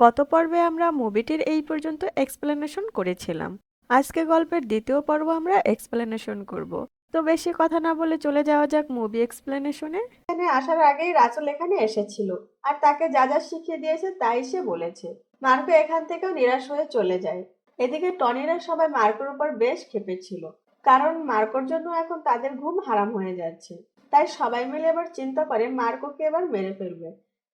গত পর্বে আমরা মুভিটির এই পর্যন্ত এক্সপ্লেনেশন করেছিলাম। আজকে গল্পের দ্বিতীয় পর্ব আমরা এক্সপ্লেনেশন করব। তো বেশি কথা না বলে চলে যাওয়া যাক মুভি এক্সপ্লেনেশনে। এখানে আসার আগেই রাসেল এখানে এসেছিল আর তাকে যা যা শিখিয়ে দিয়েছে তাই সে বলেছে। মার্কো এখান থেকেও নিরাশ হয়ে চলে যায়। এদিকে টনিরা সবাই মার্কোর উপর বেশ ক্ষেপেছিল, কারণ মার্কোর জন্য এখন তাদের ঘুম হারাম হয়ে যাচ্ছে। তাই সবাই মিলে এবার চিন্তা করে মার্কোকে এবার মেরে ফেলবে,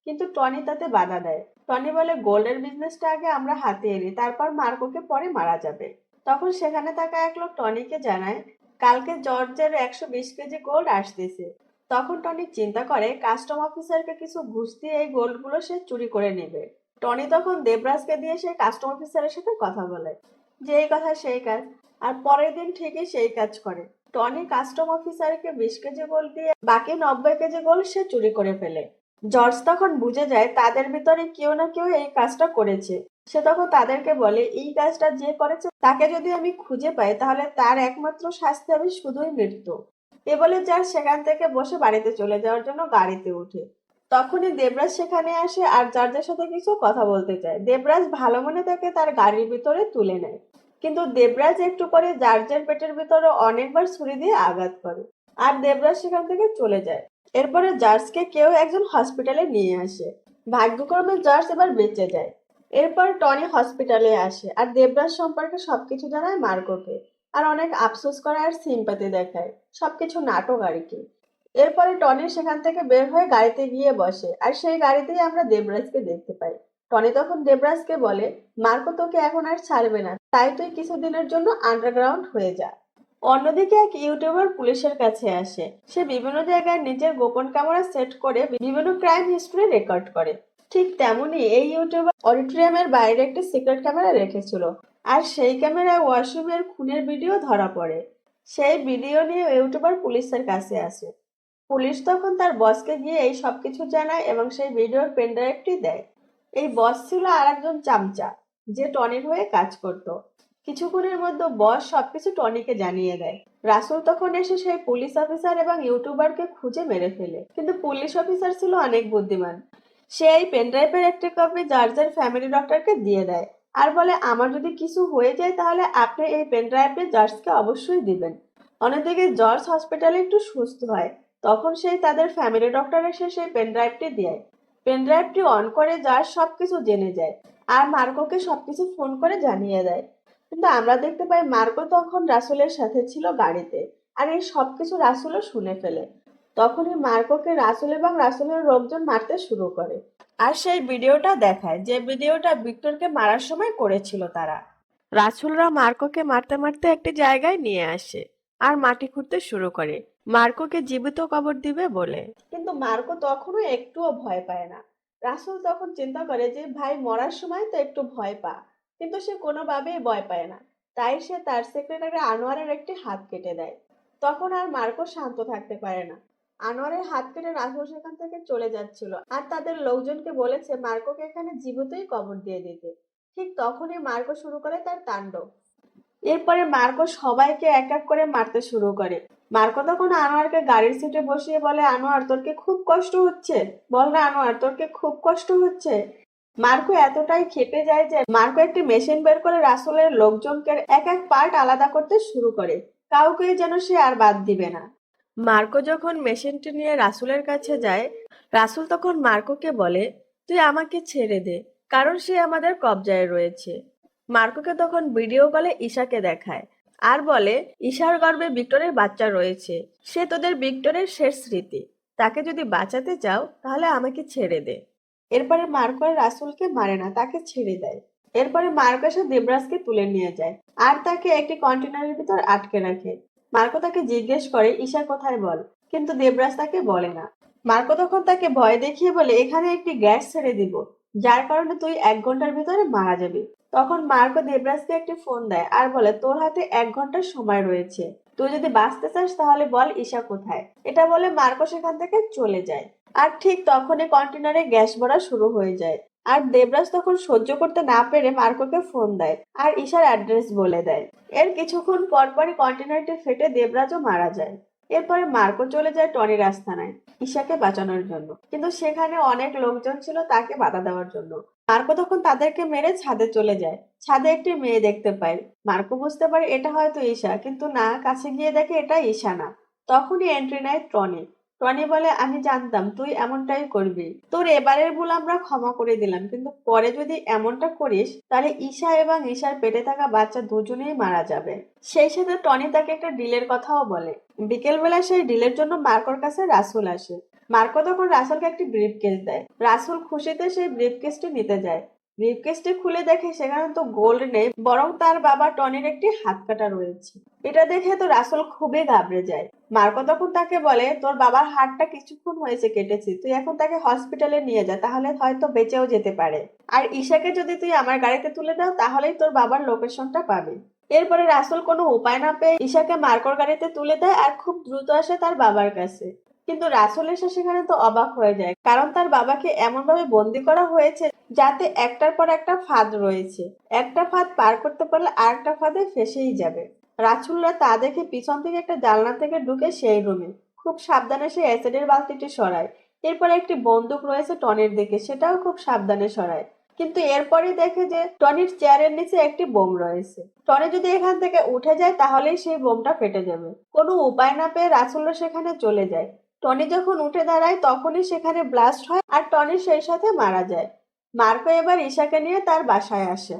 কিন্তু টনি তাতে বাধা দেয়। টনি বলে গোল্ডের বিজনেসটা আগে আমরা হাতে নিই, তারপর মার্কোকে পরে মারা যাবে। তখন সেখানে থাকা এক লোক টনিকে জানায় কালকে জর্জের 120 কেজি গোল্ড আসতেছে। তখন টনি চিন্তা করে কাস্টম অফিসারকে কিছু ঘুষ দিয়ে এই গোল্ডগুলো সে চুরি করে নেবে। টনি তখন দেবরাজকে দিয়ে সেই কাস্টম অফিসারের সাথে কথা বলে, যে এই কথা সেই কাজ। আর পরের দিন ঠিকই সেই কাজ করে। টনি কাস্টম অফিসারকে 20 কেজি গোল্ড দিয়ে বাকি 90 কেজি গোল্ড সে চুরি করে ফেলে। জর্জ তখন বুঝে যায় তাদের ভিতরে কেউ না কেউ এই কাজটা করেছে। সে তখন তাদেরকে বলে এই কাজটা যে করেছে তাকে যদি আমি খুঁজে পাই তাহলে তার একমাত্র শাস্তি হবে শুধুই মৃত্যু। এ বলে জর্জ সেখান থেকে বসে বাড়িতে চলে যাওয়ার জন্য গাড়িতে ওঠে। তখনই দেবরাজ সেখানে আসে আর জর্জের সাথে কিছু কথা বলতে চায়। দেবরাজ ভালো মনে তাকে তার গাড়ির ভিতরে তুলে নেয়, কিন্তু দেবরাজ একটু পরে জর্জের পেটের ভিতরে অনেকবার ছুরি দিয়ে আঘাত করে আর দেবরাজ সেখান থেকে চলে যায়। এরপরে জর্জকে কেউ একজন হসপিটালে নিয়ে আসে। ভাগ্যক্রমে জর্জ এবার বেঁচে যায়। এরপর টনি হসপিটালে আসে আর দেবরাজ সম্পর্কে সবকিছু জানায় মার্কোকে, আর অনেক আফসোস করে আর সিম্পাতি দেখায়। সবকিছু নাটক আর কি। এরপরে টনি সেখান থেকে বের হয়ে গাড়িতে গিয়ে বসে আর সেই গাড়িতেই আমরা দেবরাজকে দেখতে পাই। টনি তখন দেবরাজকে বলে মার্কো তোকে এখন আর ছাড়বে না, তাই তুই কিছুদিনের জন্য আন্ডারগ্রাউন্ড হয়ে যা। অন্যদিকে এক ইউটিউবার পুলিশের কাছে আসে। সে বিভিন্ন জায়গায় নিজের গোপন ক্যামেরা সেট করে বিভিন্ন ক্রাইম হিস্ট্রি রেকর্ড করে। ঠিক তেমনি এই ইউটিউবার অডিটোরিয়ামের বাইরে একটি সিক্রেট ক্যামেরা রেখেছিল, আর সেই ক্যামেরায় ওয়াসিমের খুনের ভিডিও ধরা পড়ে। সেই ভিডিও নিয়ে ইউটিউবার পুলিশের কাছে আসে। পুলিশ তখন তার বসকে গিয়ে এই সবকিছু জানায় এবং সেই ভিডিওর পেনড্রাইভটি দেয়। এই বস ছিল আর একজন চামচা, যে টনির হয়ে কাজ করত। কিছুক্ষণের মধ্যে বস সবকিছু টনিকে জানিয়ে দেয়। রাসুল তখন এসে সেই পুলিশ অফিসার এবং ইউটিউবারকে খুঁজে মেরে ফেলে, কিন্তু পুলিশ অফিসার ছিল অনেক বুদ্ধিমান। সে এই পেনড্রাইভের একটি কপি জর্জের ফ্যামিলি ডক্টরকে দিয়ে দেয় আর বলে আমার যদি কিছু হয়ে যায় তাহলে আপনি এই পেনড্রাইভটি জর্জকে অবশ্যই দিবেন। অন্যদিকে জর্জ হসপিটালে একটু সুস্থ হয়। তখন সেই তাদের ফ্যামিলি ডক্টর এসে সেই পেনড্রাইভটি দেয়। পেনড্রাইভটি অন করে জর্জ সবকিছু জেনে যায় আর মার্কোকে সবকিছু ফোন করে জানিয়ে দেয়। কিন্তু আমরা দেখতে পাই মার্কো তখন রাসুলের সাথে ছিল গাড়িতে, আর এই সবকিছু রাসুলও শুনে ফেলে। তখনই মার্কোকে রাসুল এবং রাসুলের লোকজন মারতে শুরু করে। আর সেই ভিডিওটা দেখায়, যে ভিডিওটা ভিক্টরকে মারার সময় করেছিল তারা। রাসুলরা মার্কোকে মারতে মারতে একটি জায়গায় নিয়ে আসে আর মাটি খুঁড়তে শুরু করে মার্কোকে জীবিত কবর দিবে বলে। কিন্তু মার্কো তখনও একটুও ভয় পায় না। রাসুল তখন চিন্তা করে যে ভাই মরার সময় তো একটু ভয় পা, কিন্তু সে কোনোভাবেই ভয় পায় না। তাই সে তার সেক্রেটারি আনোয়ারের একটি হাত কেটে দেয়। তখন আর মার্কো শান্ত থাকতে পারে না। আনোয়ারের হাত কেটে রাসুল সেখান থেকে চলে যাচ্ছিল আর তাদের লোকজনকে বলেছে মার্কোকে এখানে জীবিতই কবর দিয়ে দিতে। ঠিক তখনই মার্কো শুরু করে তার তাণ্ডব। এরপরে মার্কো সবাইকে এক এক করে মারতে শুরু করে। মার্কো তখন আনোয়ারকে গাড়ির সিটে বসিয়ে বলে আনোয়ার তোর কি খুব কষ্ট হচ্ছে? বল না আনোয়ার তোর কি খুব কষ্ট হচ্ছে? মার্কো এতটাই ক্ষেপে যায় যে মার্কো একটি মেশিন বের করে রাসুলের লোকজনকে এক এক পার্ট আলাদা করতে শুরু করে। কাউকেই যেন সে আর বাদ দিবে না। মার্কো যখন মেশিনটি নিয়ে রাসুলের কাছে যায়, রাসুল তখন মার্কোকে বলে তুই আমাকে ছেড়ে দে, কারণ সে আমাদের কবজায় রয়েছে। মার্কোকে তখন ভিডিও কলে ঈশাকে দেখায় আর বলে ঈশার গর্ভে ভিক্টরের বাচ্চা রয়েছে, সে তোদের ভিক্টরের শেষ স্মৃতি। তাকে যদি বাঁচাতে চাও তাহলে আমাকে ছেড়ে দে। এরপরে মার্কো আর রাসুলকে মারে না, তাকে ছেড়ে দেয়। এরপরে মার্কো এসে দেবরাজকে তুলে নিয়ে যায় আর তাকে একটি কন্টেনারের ভিতর আটকে রাখে। মার্কো তাকে জিজ্ঞেস করে ঈশা কোথায় বল, কিন্তু দেবরাজ তাকে বলে না। মার্কো তখন তাকে ভয় দেখিয়ে বলে এখানে একটি গ্যাস ছেড়ে দিব, যার কারণে তুই 1 ঘন্টার ভিতরে মারা যাবি। তখন মার্কো দেবরাজকে একটি ফোন দেয় আর বলে তোর হাতে 1 ঘন্টার সময় রয়েছে, তুই যদি বাঁচতে চাস তাহলে বল ঈশা কোথায়। এটা বলে মার্কো সেখান থেকে চলে যায়। আর ঠিক তখনই কন্টেনারে গ্যাস ভরা শুরু হয়ে যায়। আর দেবরাজ তখন সহ্য করতে না পেরে মার্কোকে ফোন দেয় আর ঈশার অ্যাড্রেস বলে দেয়। এর কিছুক্ষণ পরপরই কন্টেনারটি ফেটে দেবরাজও মারা যায়। এরপরে মার্কো চলে যায় টনির আস্তানায় ঈশাকে বাঁচানোর জন্য, কিন্তু সেখানে অনেক লোকজন ছিল তাকে বাধা দেওয়ার জন্য। মার্কো তখন তাদেরকে মেরে ছাদে চলে যায়। ছাদে একটি মেয়ে দেখতে পায়। মার্কো বুঝতে পারে এটা হয়তো ঈশা, কিন্তু না, কাছে গিয়ে দেখে এটা ঈশা না। তখনই এন্ট্রি নেয় টনি। টনি বলে, আমি জানতাম তুই এমনটাই করবি। তোর এবারের ভুল আমরা ক্ষমা করে দিলাম, কিন্তু পরে যদি এমনটা করিস তাহলে ঈশা এবং ঈশার পেটে থাকা বাচ্চা দুজনেই মারা যাবে। সেই সাথে টনি তাকে একটা ডিলের কথাও বলে। বিকেলবেলা সেই ডিলের জন্য মার্কোর কাছে রাসুল আসে। মার্কো তখন রাসেলকে একটি ব্রিফকেস দেয়। রাসেল খুশিতে সেই ব্রিফকেসটি নিতে যায়। ব্রিফকেসটি খুলে দেখে সেখানে তো গোল্ড নেই, বরং তার বাবা টনির একটি হাত কাটা রয়েছে। এটা দেখে তো রাসেল খুবই ঘাবড়ে যায়। মার্কো তখন তাকে বলে, তোর বাবার হাতটা কিছুক্ষণ হয়েছে কেটেছি, তুই এখন তাকে হসপিটালে নিয়ে যা, তাহলে হয়তো বেঁচেও যেতে পারে। আর ঈশাকে যদি তুই আমার গাড়িতে তুলে দাও তাহলেই তোর বাবার লোকেশনটা পাবি। এরপরে রাসেল কোনো উপায় না পেয়ে ঈশাকে মার্কোর গাড়িতে তুলে দেয় আর খুব দ্রুত আসে তার বাবার কাছে। কিন্তু রাসেল এসে সেখানে তো অবাক হয়ে যায়, কারণ তার বাবাকে এমনভাবে বন্দি করা হয়েছে যাতে একটার পর একটা ফাঁদ রয়েছে। একটা ফাঁদ পার করতে পারলে আরেকটা ফাঁদে ফেসেই যাবে। রাসূলরা তা দেখে পিছন থেকে একটা জানলা থেকে ঢুকে সেই রুমে খুব সাবধানে সে অ্যাসিডের বালতিটি সরায়। এরপরে একটি বন্দুক রয়েছে টনির দিকে, সেটাও খুব সাবধানে সরায়। কিন্তু এরপরেই দেখে যে টনির চেয়ারের নিচে একটি বোম রয়েছে। টনি যদি এখান থেকে উঠে যায় তাহলেই সেই বোমটা ফেটে যাবে। কোনো উপায় না পেয়ে রাসূলরা সেখানে চলে যায়। টনি যখন উঠে দাঁড়ায় তখনই সেখানে ব্লাস্ট হয় আর টনি সেই সাথে মারা যায়। মার্কো এবার ঈশাকে নিয়ে তার বাসায় আসে।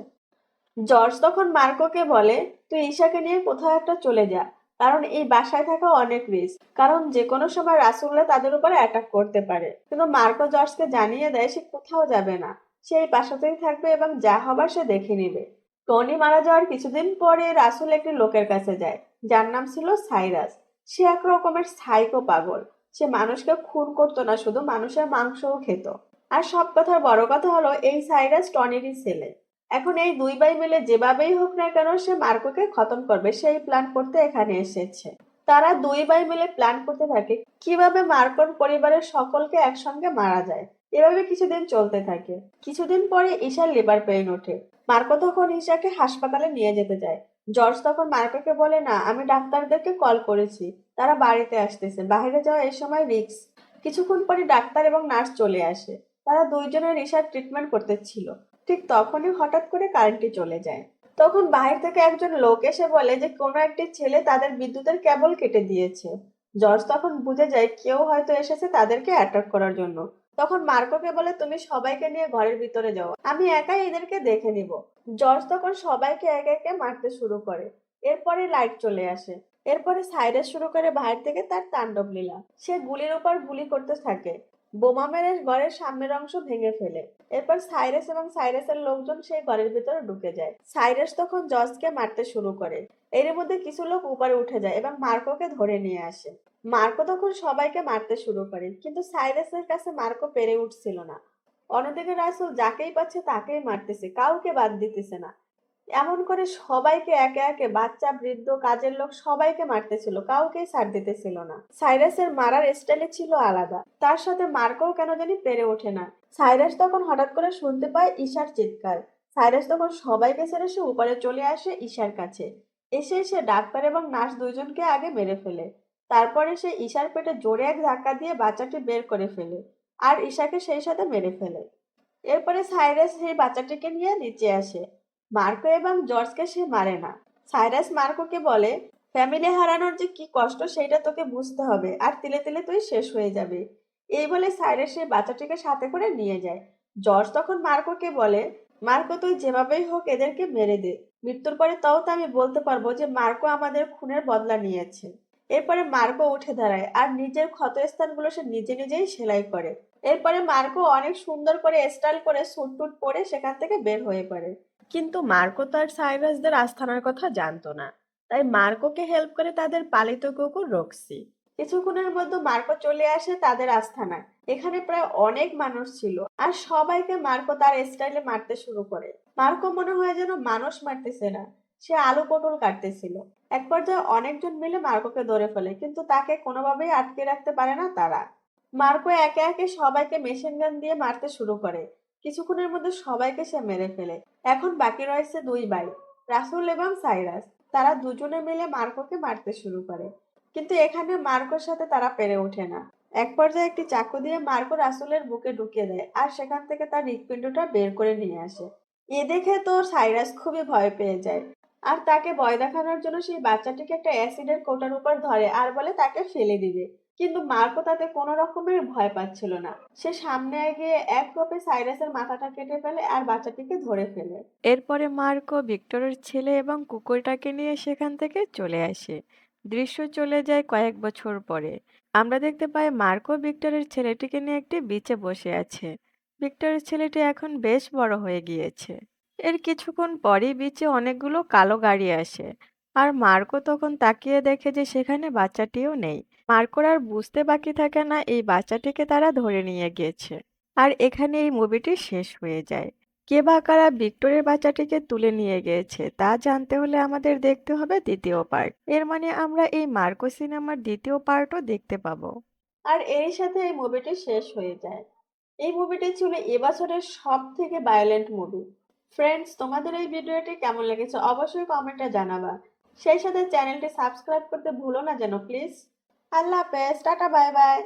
জর্জ তখন মার্কোকে বলে, তুই ঈশাকে নিয়ে কোথাও একটা চলে যা, কারণ এই বাসায় থাকা অনেক রিস্ক, কারণ যে কোনো সময় রাসূলরা তাদের উপরে অ্যাটাক করতে পারে। কিন্তু মার্কো জর্জকে জানিয়ে দেয় সে কোথাও যাবে না, সে এই বাসাতেই থাকবে এবং যা হবার সে দেখে নেবে। টনি মারা যাওয়ার কিছুদিন পরে রাসূল একটি লোকের কাছে যায়, যার নাম ছিল সাইরাস। সে এক রকমের সাইকো পাগল। সে মানুষকে খুন করতো না, শুধু মানুষের মাংসও খেত। আর সব কথার বড় কথা হলো এই সাইরাস টনিরই ছেলে। এখন এই দুই ভাই মিলে যেভাবেই হোক না কেন সে মার্কোকে খতম করবে সেই প্ল্যান করতে এখানে এসেছে। তারা দুই ভাই মিলে প্ল্যান করতে থাকে কিভাবে মার্কোর পরিবারের সকলকে একসঙ্গে মারা যায়। এভাবে কিছুদিন চলতে থাকে। কিছুদিন পরে ঈশার লিভার পেইন ওঠে। মার্কো তখন ঈশাকে হাসপাতালে নিয়ে যেতে যায়। জর্জ তখন মার্কোকে বলে, না, আমি ডাক্তারদেরকে কল করেছি, তারা বাড়িতে আসতেছে, বাইরে যাওয়া এই সময় রিস্ক। কিছুক্ষণ পরে ডাক্তার এবং নার্স চলে আসে। তারা দুইজনের ঈশার ট্রিটমেন্ট করতেছিল। ঠিক তখনই হঠাৎ করে কারেন্টটি চলে যায়। তখন বাহির থেকে একজন লোক এসে বলে যে কোনো একটি ছেলে তাদের বিদ্যুতের কেবল কেটে দিয়েছে। জর্জ তখন বুঝে যায় কেউ হয়তো এসেছে তাদেরকে অ্যাটাক করার জন্য। তখন মার্কোকে বলে, তুমি সবাইকে নিয়ে ঘরের ভিতরে যাও, আমি একাই এদেরকে দেখে নিব। জর্জ তখন সবাইকে একে একে মারতে শুরু করে। এরপরে লাইট চলে আসে। এরপরে সাইরাস শুরু করে বাইরে থেকে তার তাণ্ডব লীলা। সে গুলির উপর গুলি করতে থাকে। বোমা মেরে ঘরের সামনের অংশ ভেঙে ফেলে। এরপর সাইরাস এবং সাইরাসের লোকজন সেই ঘরের ভিতরে ঢুকে যায়। সাইরাস তখন জর্জকে মারতে শুরু করে। এর মধ্যে কিছু লোক উপরে উঠে যায় এবং মার্কোকে ধরে নিয়ে আসে। মার্কো তখন সবাইকে মারতে শুরু করে, কিন্তু সাইরাসের কাছে মার্কো পেরে উঠছিল না। অন্যদিকে রাসূল যাকেই পাচ্ছে তাকেই মারতেছে, কাউকে বাদ দিতেছে না। এমন করে সবাইকে একে একে, বাচ্চা, বৃদ্ধ, কাজের লোক সবাইকে মারতেছিল, কাউকেই ছাড় দিতেছিল না। সাইরাসের মারার স্টাইলে ছিল আলাদা। তার সাথে মার্কোও কেন জানি পেরে ওঠে না। সাইরাস তখন হঠাৎ করে শুনতে পায় ঈশার চিৎকার। সাইরাস তখন সবাইকে ছেড়ে সে উপরে চলে আসে ঈশার কাছে। এসে সে ডাক্তার এবং নার্স দুইজনকে আগে মেরে ফেলে। তারপরে সে ঈশার পেটে জোরে এক ধাক্কা দিয়ে বাচ্চাটি বের করে ফেলে আর ঈশাকে সেই সাথে মেরে ফেলে। এরপরে সাইরাস সেই বাচ্চাটিকে নিয়ে নিচে আসে। মার্কো এবং জর্জকে সে মারে না। সাইরাস মার্কোকে বলে, ফ্যামিলি হারানোর যে কি কষ্ট সেটা তোকে বুঝতে হবে, আর তিলে তিলে তুই শেষ হয়ে যাবে। এই বলে সাইরাস সেই বাচ্চাটিকে সাথে করে নিয়ে যায়। জর্জ তখন মার্কোকে বলে, মার্কো, তুই যেভাবেই হোক এদেরকে মেরে দে। মৃত্যুর পরে তাও তো আমি বলতে পারবো যে মার্কো আমাদের খুনের বদলা নিয়েছে। এরপরে মার্কো উঠে দাঁড়ায় আর নিজের ক্ষতস্থানগুলো সে নিজে নিজেই সেলাই করে। এরপরে মার্কো অনেক সুন্দর করে স্টাইল করে স্যুট টুট পরে সেখান থেকে বের হয়ে পড়ে। কিন্তু মার্কো তো আর সাইরাসদের আস্থানার কথা জানতো না। তাই মার্কোকে হেল্প করে তাদের পালিত কুকুর রক্সি। কিছুক্ষণের মধ্যে মার্কো চলে আসে তাদের আস্থানায়। এখানে প্রায় অনেক মানুষ ছিল আর সবাইকে মার্কো তার স্টাইলে মারতে শুরু করে। মার্কো মনে হয় যেন মানুষ মারতেছে না, সে আলু পটল কাটতেছিল। এক পর্যায়ে অনেকজন মিলে মার্কোকে ধরে ফেলে, কিন্তু তাকে কোনোভাবেই আটকে রাখতে পারে না তারা। মার্কো একে একে সবাইকে মেশিন গান দিয়ে মারতে শুরু করে। কিছুক্ষণের মধ্যে সবাইকে সে মেরে ফেলে। এখন বাকি রয়েছে দুই ভাই, রাসূল এবং সাইরাস। তারা দুজনে মিলে মার্কোকে মারতে শুরু করে, কিন্তু এখানে মার্কোর সাথে তারা পেরে ওঠে না। এক পর্যায়ে একটি চাকু দিয়ে মার্কো রাসেলের বুকে ঢুকিয়ে দেয় আর সেখান থেকে তার হৃৎপিণ্ডটা বের করে নিয়ে আসে। এ দেখে তো সাইরাস খুবই ভয় পেয়ে যায় আর তাকে ভয় দেখানোর জন্য সেই বাচ্চাটিকে একটা অ্যাসিডের কোটার উপর ধরে আর বলে তাকে ফেলে দিবে। কিন্তু মার্কো তাতে কোনো রকমের ভয় পাচ্ছিল না। সে সামনে এগিয়ে এক কোপে সাইরাসের মাথাটা কেটে ফেলে আর বাচ্চাটিকে ধরে ফেলে। এরপরে মার্কো ভিক্টরের ছেলে এবং কুকুরটাকে নিয়ে সেখান থেকে চলে আসে। দৃশ্য চলে যায় কয়েক বছর পরে। আমরা দেখতে পাই মার্কো ভিক্টরের ছেলেটিকে নিয়ে একটি বিচে বসে আছে। ভিক্টরের ছেলেটি এখন বেশ বড় হয়ে গিয়েছে। এর কিছুক্ষণ পরই বিচে অনেকগুলো কালো গাড়ি আসে আর মার্কো তখন তাকিয়ে দেখে যে সেখানে বাচ্চাটিও নেই। মার্কোর আর বুঝতে বাকি থাকে না এই বাচ্চাটিকে তারা ধরে নিয়ে গিয়েছে। আর এখানে এই মুভিটি শেষ হয়ে যায়। কে বা কারা ভিক্টোরের বাচ্চাটিকে তুলে নিয়ে গিয়েছে তা জানতে হলে আমাদের দেখতে হবে দ্বিতীয় পার্ট। এর মানে আমরা এই মার্কো সিনেমার দ্বিতীয় পার্টও দেখতে পাবো। আর এর সাথে এই মুভিটি শেষ হয়ে যায়। এই মুভিটি ছিল এবছরের সব থেকে ভায়োলেন্ট মুভি। ফ্রেন্ডস, তোমাদের এই ভিডিওটি কেমন লেগেছে অবশ্যই কমেন্টে জানাবা। সেই সাথে চ্যানেলটি সাবস্ক্রাইব করতে ভুলো না যেন প্লিজ। আল্লাহ হাফেজ, টাটা, বাই বাই।